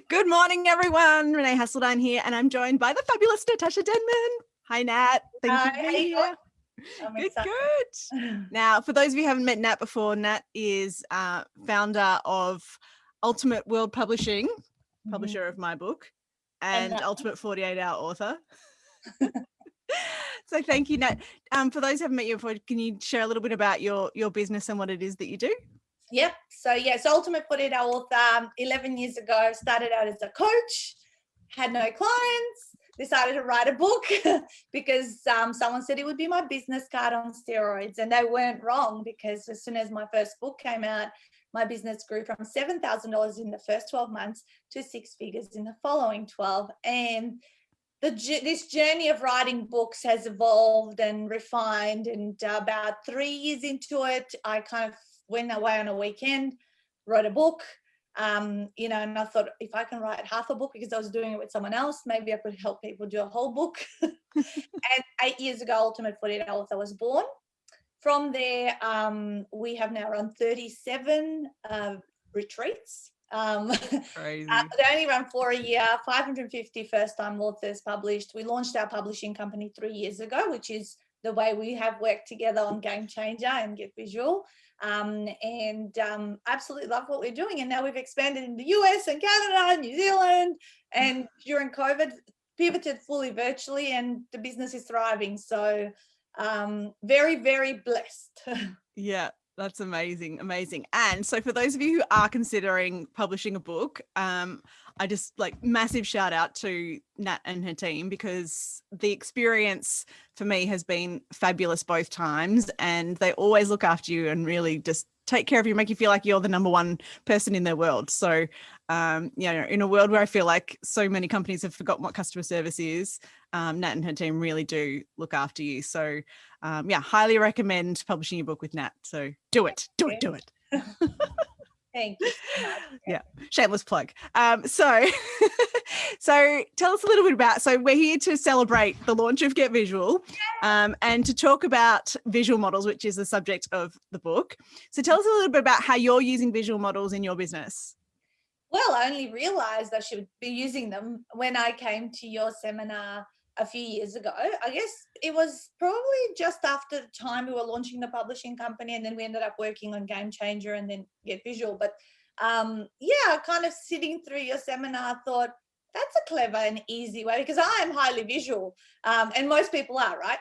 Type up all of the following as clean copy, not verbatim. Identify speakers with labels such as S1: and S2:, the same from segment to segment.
S1: Good morning, everyone. Renee Hasseldine here, and I'm joined by the fabulous Natasa Denman. Hi, Nat. Thank you for being here.
S2: I'm
S1: Good,
S2: excited.
S1: good. Now, for those of you who haven't met Nat before, Nat is founder of Ultimate World Publishing, publisher of my book, and Ultimate 48-Hour author. So thank you, Nat. For those who haven't met you before, can you share a little bit about your business and what it is that you do?
S2: Yep. So Ultimate 48-Hour author. 11 years ago, started out as a coach, had no clients, decided to write a book because someone said it would be my business card on steroids, and they weren't wrong, because as soon as my first book came out, my business grew from $7,000 in the first 12 months to 6 figures in the following 12. And this journey of writing books has evolved and refined, and about 3 years into it, I kind of went away on a weekend, wrote a book, and I thought, if I can write half a book, because I was doing it with someone else, maybe I could help people do a whole book. And 8 years ago, Ultimate 48-Hour author was born. From there, we have now run 37 retreats.
S1: Crazy.
S2: They only run for a year, 550 first-time authors published. We launched our publishing company 3 years ago, which is the way we have worked together on Game Changer and Get Visual. Absolutely love what we're doing. And now we've expanded in the US and Canada, New Zealand, and during COVID, pivoted fully virtually, and the business is thriving. So very, very blessed.
S1: Yeah. That's amazing. Amazing. And so for those of you who are considering publishing a book, I just massive shout out to Nat and her team, because the experience for me has been fabulous both times, and they always look after you and really just take care of you, make you feel like you're the number one person in their world. So, in a world where I feel like so many companies have forgotten what customer service is, Nat and her team really do look after you. So, highly recommend publishing your book with Nat. So do it.
S2: Thank you so much.
S1: Yeah, shameless plug. So tell us a little bit about, so we're here to celebrate the launch of Get Visual, and to talk about visual models, which is the subject of the book. So tell us a little bit about how you're using visual models in your business.
S2: Well, I only realized I should be using them when I came to your seminar a few years ago. I guess it was probably just after the time we were launching the publishing company, and then we ended up working on Game Changer and then Get Visual. But kind of sitting through your seminar, I thought, that's a clever and easy way, because I am highly visual, and most people are, right?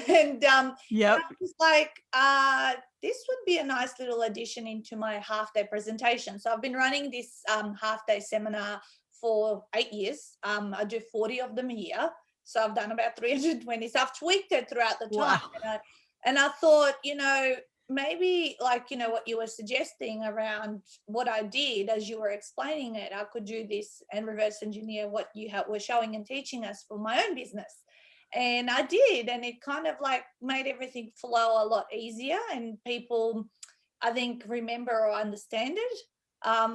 S2: And I was like, this would be a nice little addition into my half-day presentation. So I've been running this half-day seminar for 8 years. I do 40 of them a year. So I've done about 320. So I've tweaked it throughout the time. Wow. And I thought, maybe what you were suggesting around what I did as you were explaining it, I could do this and reverse engineer what you were showing and teaching us for my own business. And I did, and it kind of made everything flow a lot easier, and people, I think, remember or understand it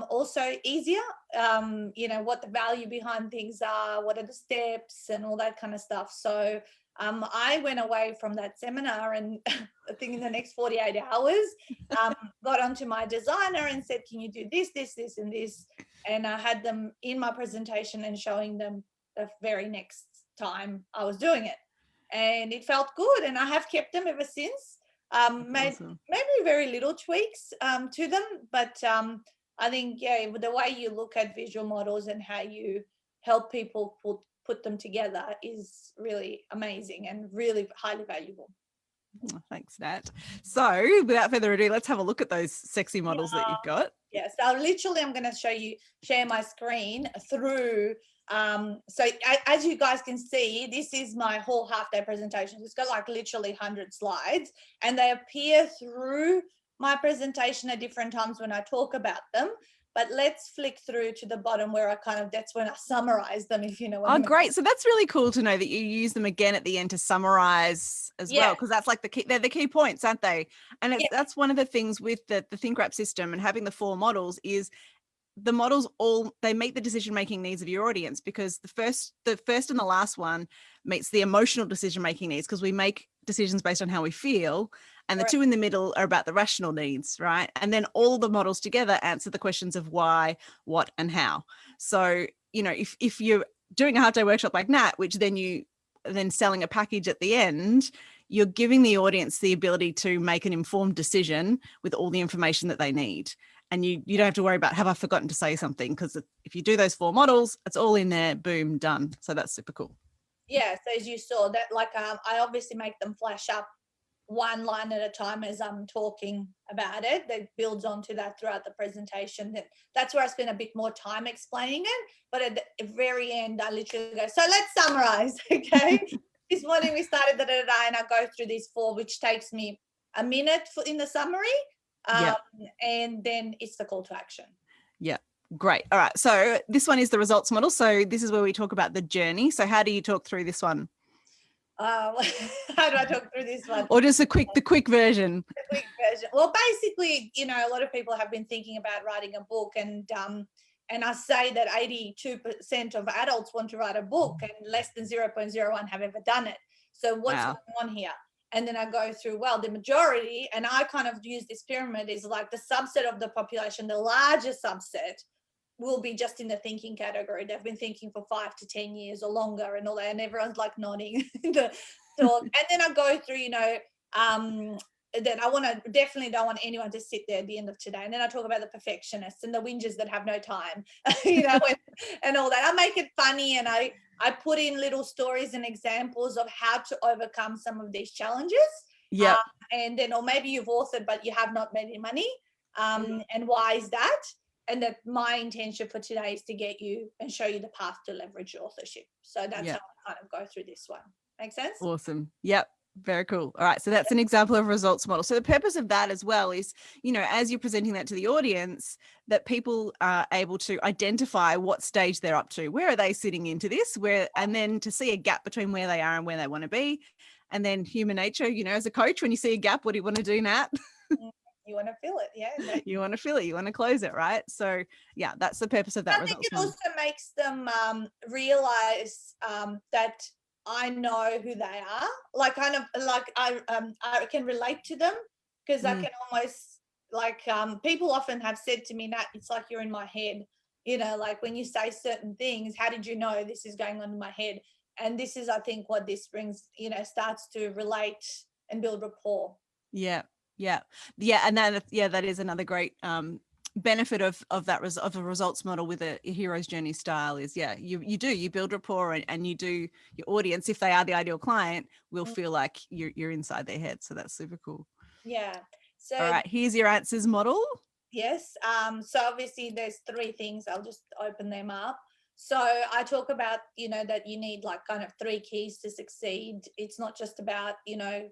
S2: also easier, what the value behind things are, what are the steps and all that kind of stuff. So I went away from that seminar, and I think in the next 48 hours, got onto my designer and said, can you do this, this, this, and this? And I had them in my presentation and showing them the very next time I was doing it. And it felt good, and I have kept them ever since. Maybe very little tweaks to them, but I think, the way you look at visual models and how you help people put them together is really amazing and really highly valuable.
S1: Oh, thanks, Nat. So without further ado, let's have a look at those sexy models that you've got.
S2: Yeah, so literally I'm going to share my screen through. So as you guys can see, this is my whole half-day presentation. It's got literally 100 slides, and they appear through my presentation at different times when I talk about them. But let's flick through to the bottom where that's when I summarize them, if you know what I mean.
S1: Oh, great. So that's really cool to know that you use them again at the end to summarize as well, because that's they're the key points, aren't they? And that's one of the things with the Think Wrap system and having the 4 models is the models they meet the decision-making needs of your audience, because the first and the last one meets the emotional decision-making needs, because we make decisions based on how we feel, and the
S2: Right.
S1: two in the middle are about the rational needs, right? And then all the models together answer the questions of why, what, and how. So, if you're doing a half day workshop like Nat, which then selling a package at the end, you're giving the audience the ability to make an informed decision with all the information that they need. And you don't have to worry about, have I forgotten to say something? Because if you do those 4 models, it's all in there, boom, done. So that's super cool.
S2: Yeah, so as you saw that, like, I obviously make them flash up one line at a time as I'm talking about it. That builds onto that throughout the presentation. That's where I spend a bit more time explaining it. But at the very end, I literally go, so let's summarize, okay? This morning we started and I go through these 4, which takes me a minute in the summary.
S1: Yeah.
S2: And then it's the call to action.
S1: Yeah. Great. All right. So this one is the results model. So this is where we talk about the journey. So how do you talk through this one?
S2: How do I talk through this one?
S1: Or just the quick version?
S2: The quick version. Well, basically, a lot of people have been thinking about writing a book, and I say that 82% of adults want to write a book, and less than 0.01 have ever done it. So what's
S1: Wow.
S2: going on here? And then I go through, well, the majority, and I kind of use this pyramid, is like the subset of the population, the largest subset will be just in the thinking category. They've been thinking for 5 to 10 years or longer and all that, and everyone's like nodding the talk. And then I go through, then I definitely don't want anyone to sit there at the end of today. And then I talk about the perfectionists and the whingers that have no time, and all that. I make it funny, and I put in little stories and examples of how to overcome some of these challenges.
S1: Yeah.
S2: And then, or maybe you've authored, but you have not made any money. And why is that? And that my intention for today is to get you and show you the path to leverage your authorship. So that's how I kind of go through this one. Make sense?
S1: Awesome. Yep. Very cool. All right. So that's an example of a results model. So the purpose of that as well is, as you're presenting that to the audience, that people are able to identify what stage they're up to. Where are they sitting into this? And then to see a gap between where they are and where they want to be. And then human nature, as a coach, when you see a gap, what do you want to do, Nat?
S2: You want to fill it, yeah.
S1: You want to fill it. You want to close it, right? So, yeah, that's the purpose of that.
S2: I think it also makes them realize that I know who they are. Like, kind of like I can relate to them, because I can almost, like, people often have said to me, Nat, it's like you're in my head. Like when you say certain things, how did you know this is going on in my head? And this is, I think, what this brings, starts to relate and build rapport.
S1: Yeah. And that is another great benefit of a results model with a hero's journey style is, you build rapport, and you do, your audience, if they are the ideal client, will feel like you're inside their head. So that's super cool.
S2: Yeah. So
S1: all right, here's your answers model.
S2: Yes. So obviously there's 3 things. I'll just open them up. So I talk about, that you need like kind of 3 keys to succeed. It's not just about,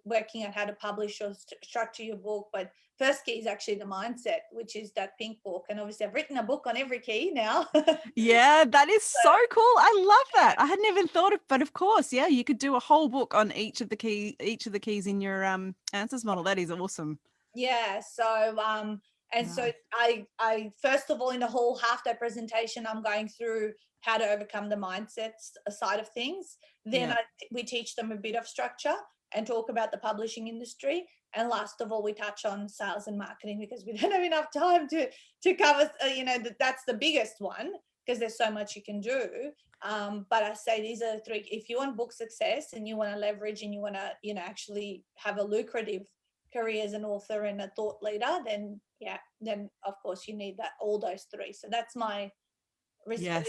S2: working out how to publish or structure your book, but first key is actually the mindset, which is that pink book. And obviously I've written a book on every key now.
S1: Yeah, that is so cool. I love that. I hadn't even thought of, but of course, yeah, you could do a whole book on each of the keys in your answers model. That is awesome.
S2: Yeah. So so I first of all, in the whole half day presentation, I'm going through how to overcome the mindsets side of things. Then we teach them a bit of structure and talk about the publishing industry. And last of all, we touch on sales and marketing, because we don't have enough time to cover, that's the biggest one, because there's so much you can do. But I say these are 3. If you want book success and you want to leverage and you want to, actually have a lucrative career as an author and a thought leader, then of course you need all those 3. So that's my
S1: Yes,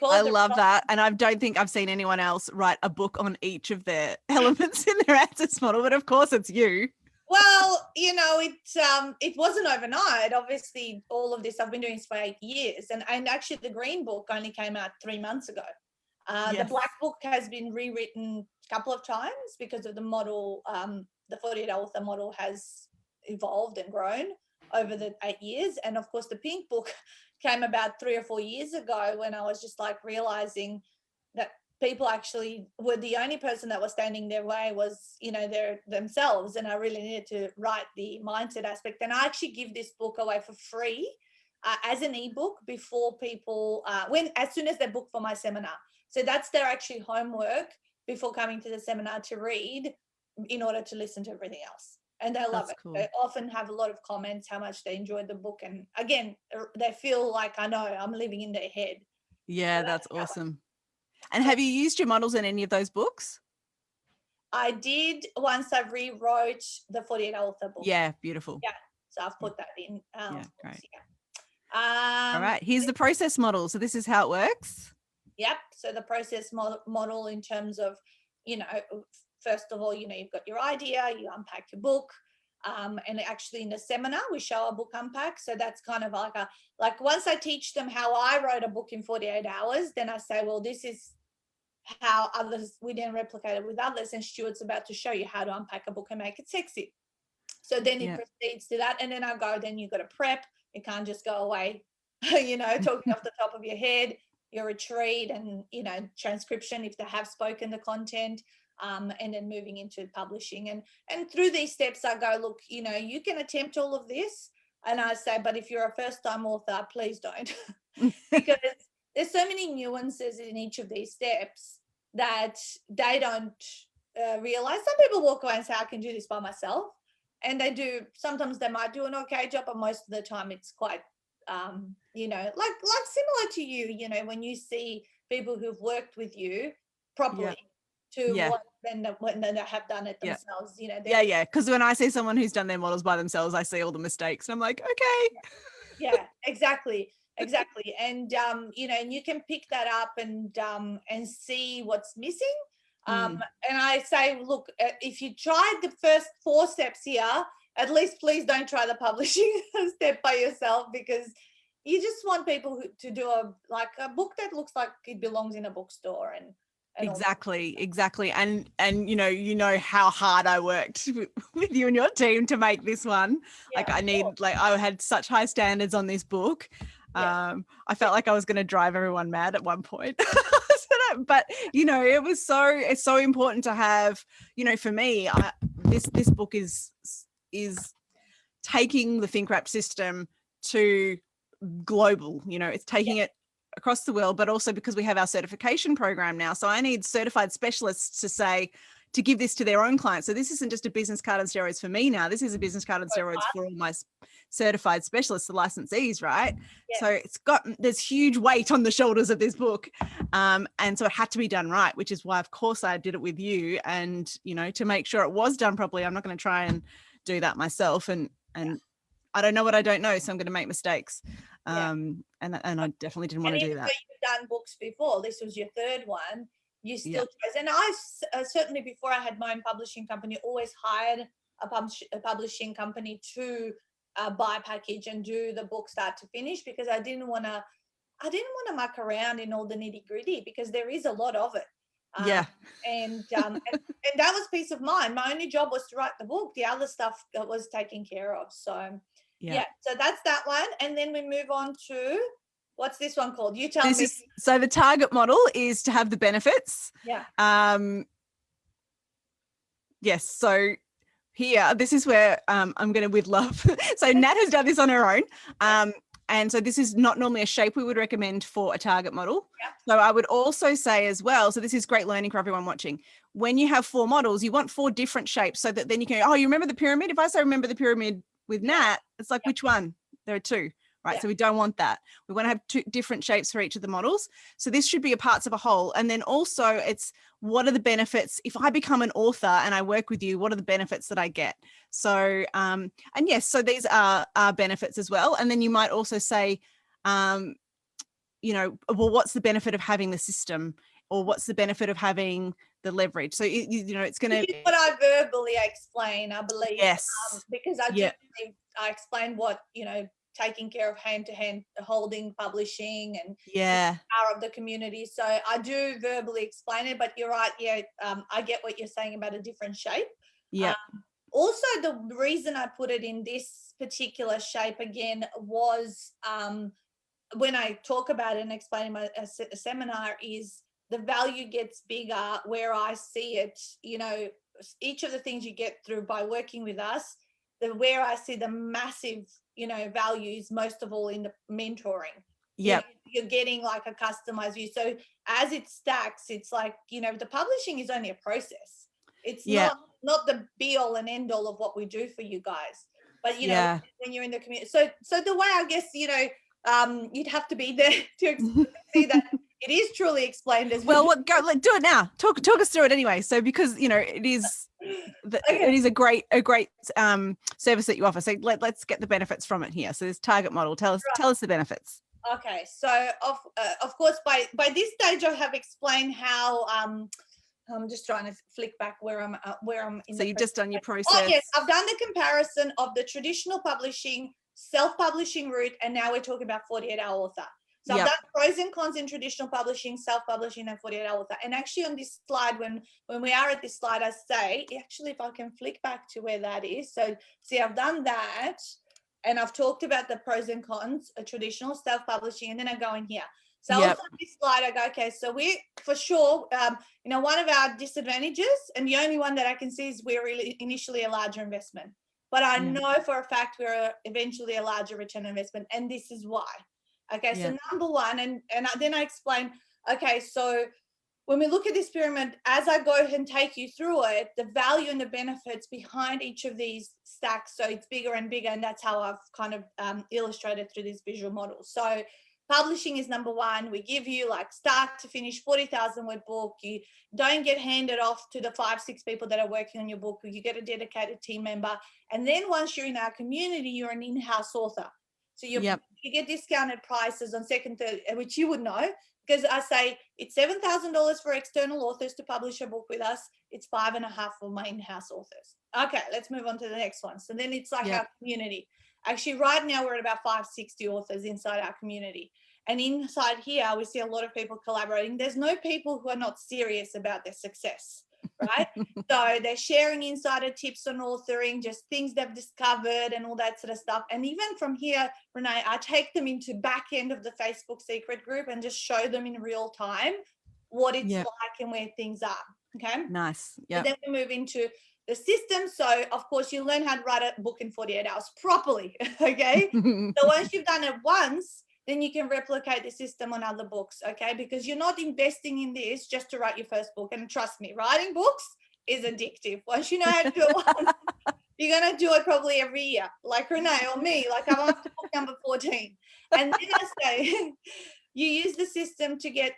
S2: I
S1: love that. And I don't think I've seen anyone else write a book on each of their elements in their answers model, but of course it's you.
S2: Well, it wasn't overnight. Obviously, all of this I've been doing this for 8 years, and actually the green book only came out 3 months ago. The black book has been rewritten a couple of times because of the model. The 48 author model has evolved and grown over the 8 years, and of course the pink book came about 3 or 4 years ago, when I was just like realizing that people actually were the only person that was standing in their way was, their themselves. And I really needed to write the mindset aspect. And I actually give this book away for free as an ebook before people, as soon as they book for my seminar. So that's their actually homework before coming to the seminar to read. in order to listen to everything else. And they love
S1: That's
S2: it.
S1: cool.
S2: They often have a lot of comments how much they enjoyed the book. And again, they feel like I know I'm living in their head.
S1: Yeah,
S2: So
S1: that's
S2: how
S1: awesome. And
S2: So-
S1: have you used your models in any of those books?
S2: I did once I rewrote the 48 author book.
S1: Yeah, beautiful.
S2: Yeah. So I've put that in.
S1: Yeah, great.
S2: Yeah.
S1: All right, here's the process model. So this is how it works.
S2: Yep. So the process model in terms of, first of all, you've got your idea, you unpack your book. And actually in the seminar, we show a book unpack. So that's kind of like once I teach them how I wrote a book in 48 hours, then I say, well, this is how others, we then replicate it with others. And Stuart's about to show you how to unpack a book and make it sexy. So then it proceeds to that. And then I go, then you've got to prep. You can't just go away, talking off the top of your head, your retreat and, transcription if they have spoken the content, and then moving into publishing. And through these steps, I go, look, you can attempt all of this. And I say, but if you're a first-time author, please don't. Because there's so many nuances in each of these steps that they don't realize. Some people walk away and say, I can do this by myself. And they do. Sometimes they might do an okay job, but most of the time it's quite, like similar to you, when you see people who've worked with you properly to when they have done it themselves,
S1: Yeah. Because when I see someone who's done their models by themselves, I see all the mistakes and I'm like, okay.
S2: Yeah, exactly. And, and you can pick that up and see what's missing. And I say, look, if you tried the first 4 steps here, at least please don't try the publishing step by yourself, because you just want people to do a book that looks like it belongs in a bookstore and
S1: exactly. And how hard I worked with you and your team to make this one. I had such high standards on this book. I felt like I was going to drive everyone mad at one point. But it's so important to have, for me, this book is taking the Think Wrap system to global. It's taking it across the world, but also because we have our certification program now. So I need certified specialists to give this to their own clients. So this isn't just a business card on steroids for me now. This is a business card on steroids for all my certified specialists, the licensees, right? Yeah. So there's huge weight on the shoulders of this book. And so it had to be done right, which is why, of course, I did it with you. And, to make sure it was done properly, I'm not going to try and do that myself. And I don't know what I don't know, so I'm going to make mistakes. And I definitely didn't want to do that.
S2: You've done books before. This was your 3rd one. You still chose. And I certainly, before I had my own publishing company, always hired a publishing company to buy a package and do the book start to finish, because I didn't want to muck around in all the nitty gritty, because there is a lot of it. And that was peace of mind. My only job was to write the book. The other stuff was taken care of. So so that's that one. And then we move on to, what's this one called? You tell me.
S1: So the target model is to have the benefits. Yes. So here, this is where I'm going to with love. So Nat has done this on her own. And so this is not normally a shape we would recommend for a target model. So I would also say as well, so this is great learning for everyone watching. When you have 4 models, you want 4 different shapes, so that then you can, you remember the pyramid? If I say remember the pyramid with Nat, it's like, which one? There are 2. Right. So we don't want that. We want to have 2 different shapes for each of the models. So this should be a parts of a whole. And then also it's, what are the benefits? If I become an author and I work with you, what are the benefits that I get? So, and yes, so these are benefits as well. And then you might also say, well, what's the benefit of having the system, or what's the benefit of having the leverage? So, it's going to.
S2: What I verbally explain, I believe.
S1: Yes.
S2: Because I do believe I explained what, taking care of hand-to-hand holding, publishing, and the power of the community. So I do verbally explain it, but you're right. I get what you're saying about a different shape. Also, the reason I put it in this particular shape again was when I talk about it and explain my seminar, is the value gets bigger where I see it. Each of the things you get through by working with us, where I see the massive values, most of all in the mentoring. You're getting like a customized view. So as it stacks, it's like, the publishing is only a process. It's
S1: Yeah.
S2: not the be all and end all of what we do for you guys. But you know,
S1: Yeah.
S2: when you're in the community, so the way, I guess, you know, you'd have to be there to see that it is truly explained as
S1: Well, do it now. Talk us through it anyway. So because you know it is
S2: Okay.
S1: it is a great service that you offer. So let's get the benefits from it here. So this target model, tell us the benefits.
S2: Okay, so of course by this stage I have explained how I'm just trying to flick back where I'm in
S1: So
S2: the
S1: you've just done your process.
S2: Oh yes, I've done the comparison of the traditional publishing, self-publishing route, and now we're talking about 48-hour author. So I've done pros and cons in traditional publishing, self-publishing, and 48-hour author. And actually on this slide, when we are at this slide, I say, actually, if I can flick back to where that is. So see, I've done that, and I've talked about the pros and cons of traditional self-publishing, and then I go in here. So also on this slide, I go, okay, so we, for sure, you know, one of our disadvantages, and the only one that I can see, is we're really initially a larger investment. But I know for a fact we're eventually a larger return on investment, and this is why. Okay, so number one, and then I explain, okay, so when we look at this pyramid, as I go and take you through it, the value and the benefits behind each of these stacks, so it's bigger and bigger, and that's how I've kind of illustrated through this visual model. So publishing is number one. We give you like start to finish 40,000 word book. You don't get handed off to the 5-6 people that are working on your book. You get a dedicated team member. And then once you're in our community, you're an in-house author. So you get discounted prices on second, third, which you would know, because I say it's $7,000 for external authors to publish a book with us. It's $5,500 for my in-house authors. Okay, let's move on to the next one. So then it's like our community. Actually, right now we're at about 560 authors inside our community. And inside here, we see a lot of people collaborating. There's no people who are not serious about their success, right? So they're sharing insider tips on authoring, just things they've discovered and all that sort of stuff. And even from here, Renee, I take them into back end of the Facebook secret group and just show them in real time what it's like and where things are. Okay.
S1: Nice. Yeah.
S2: Then we move into the system. So of course you learn how to write a book in 48 hours properly. Okay. So once you've done it once, then you can replicate the system on other books. Okay. Because you're not investing in this just to write your first book. And trust me, writing books is addictive. Once you know how to do it once, you're going to do it probably every year, like Renee or me. Like I'm up to book number 14. And then I say, you use the system to get,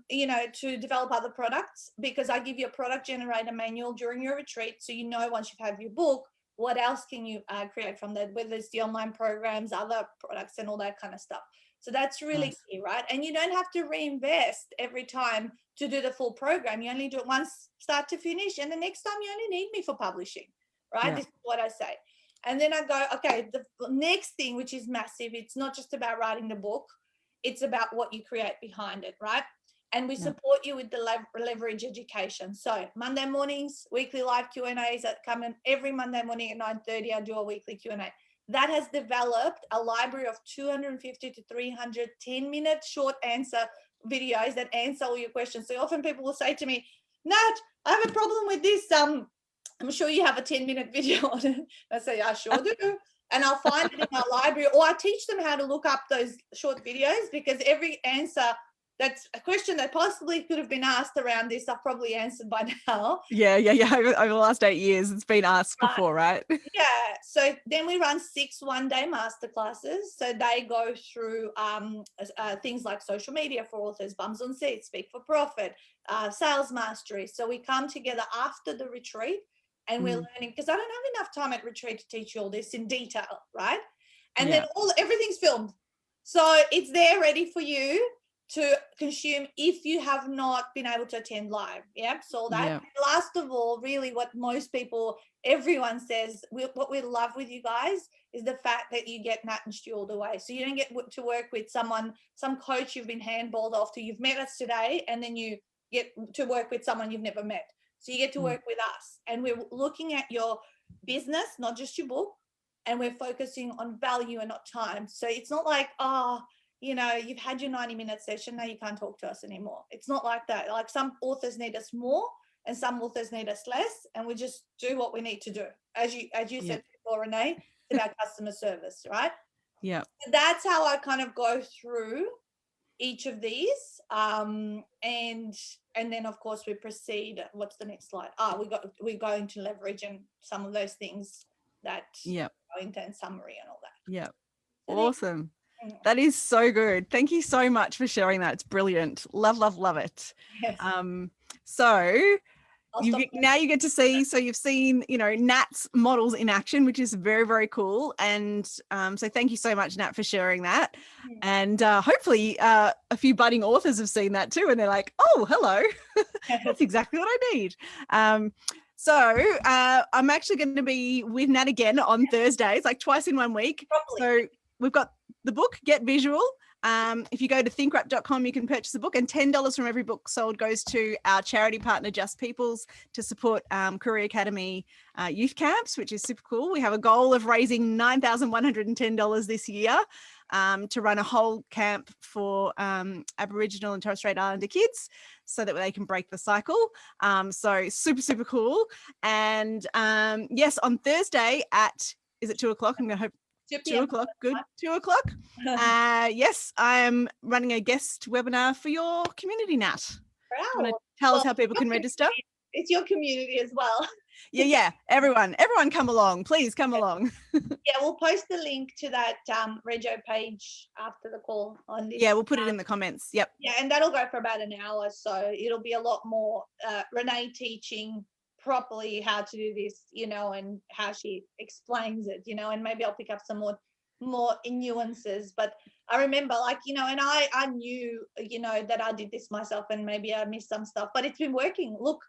S2: you know, to develop other products, because I give you a product generator manual during your retreat. So, you know, once you have your book, what else can you create from that, whether it's the online programs, other products and all that kind of stuff. So that's really key, right? And you don't have to reinvest every time to do the full program. You only do it once, start to finish. And the next time you only need me for publishing, right? This is what I say. And then I go, okay, the next thing, which is massive, it's not just about writing the book. It's about what you create behind it, right? And we support you with the leverage education. So Monday mornings, weekly live Q&As that come in every Monday morning at 9:30. I do a weekly Q&A. That has developed a library of 250 to 300 10-minute short answer videos that answer all your questions. So often people will say to me, Nat, I have a problem with this. I'm sure you have a 10-minute video on it. I say, I sure do. And I'll find it in our library, or I teach them how to look up those short videos, because every answer, that's a question that possibly could have been asked around this, I've probably answered by now.
S1: Yeah. Over the last 8 years, it's been asked before, right?
S2: Yeah. So then we run 6 one-day masterclasses. So they go through things like social media for authors, bums on seats, speak for profit, sales mastery. So we come together after the retreat, and we're learning, because I don't have enough time at retreat to teach you all this in detail, right? And then everything's filmed. So it's there ready for you to consume if you have not been able to attend live. Yeah. So that last of all, really what most people, everyone says, what we love with you guys is the fact that you get Nat and Stu all the way. So you don't get to work with some coach you've been handballed off to. You've met us today, and then you get to work with someone you've never met. So you get to work with us, and we're looking at your business, not just your book, and we're focusing on value and not time. So it's not like, oh, you know, you've had your 90-minute session, now you can't talk to us anymore. It's not like that. Like some authors need us more and some authors need us less, and we just do what we need to do. As you said before, Renee, it's about customer service, right?
S1: Yeah.
S2: So that's how I kind of go through each of these, and then of course we proceed. What's the next slide? We're going to leverage and some of those things that go into and summary and all that.
S1: Yeah.
S2: So
S1: Awesome. That is so good. Thank you so much for sharing that. It's brilliant. Love it.
S2: Yes.
S1: So now you get to see, so you've seen, Nat's models in action, which is very, very cool. And so thank you so much, Nat, for sharing that. And hopefully a few budding authors have seen that too. And they're like, oh, hello, that's exactly what I need. So I'm actually going to be with Nat again on Thursdays, like twice in 1 week.
S2: Probably.
S1: So we've got the book, Get Visual. If you go to thinkwrap.com, you can purchase a book, and $10 from every book sold goes to our charity partner, Just Peoples, to support Career Academy youth camps, which is super cool. We have a goal of raising $9,110 this year to run a whole camp for Aboriginal and Torres Strait Islander kids so that they can break the cycle. So super, super cool. And yes, on Thursday is it 2 o'clock? I'm going to hope 2 o'clock. Good. 2 o'clock. Yes, I am running a guest webinar for your community, Nat.
S2: Wow.
S1: Do you want to tell us how people can register?
S2: It's your community as well.
S1: Yeah. Everyone come along. Please come along.
S2: Yeah, we'll post the link to that Rego page after the call on this.
S1: Yeah, we'll put it in the comments. Yep.
S2: Yeah, and that'll go for about an hour. So it'll be a lot more Renee teaching properly how to do this, and how she explains it, and maybe I'll pick up some more nuances. But I remember, and I knew, that I did this myself, and maybe I missed some stuff, but it's been working. Look,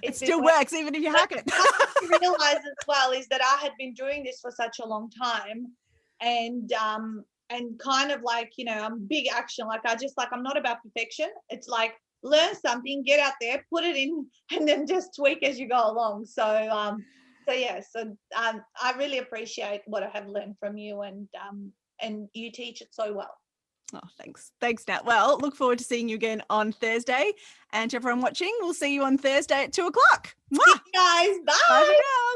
S1: it still works even if you hack it.
S2: What I realize as well is that I had been doing this for such a long time, and kind of I'm big action. I'm not about perfection. It's like, learn something, get out there, put it in, and then just tweak as you go along. So I really appreciate what I have learned from you, and you teach it so well.
S1: Oh, thanks, Nat. Well, look forward to seeing you again on Thursday, and to everyone watching, we'll see you on Thursday at 2 o'clock.
S2: Guys, bye.
S1: Bye for now.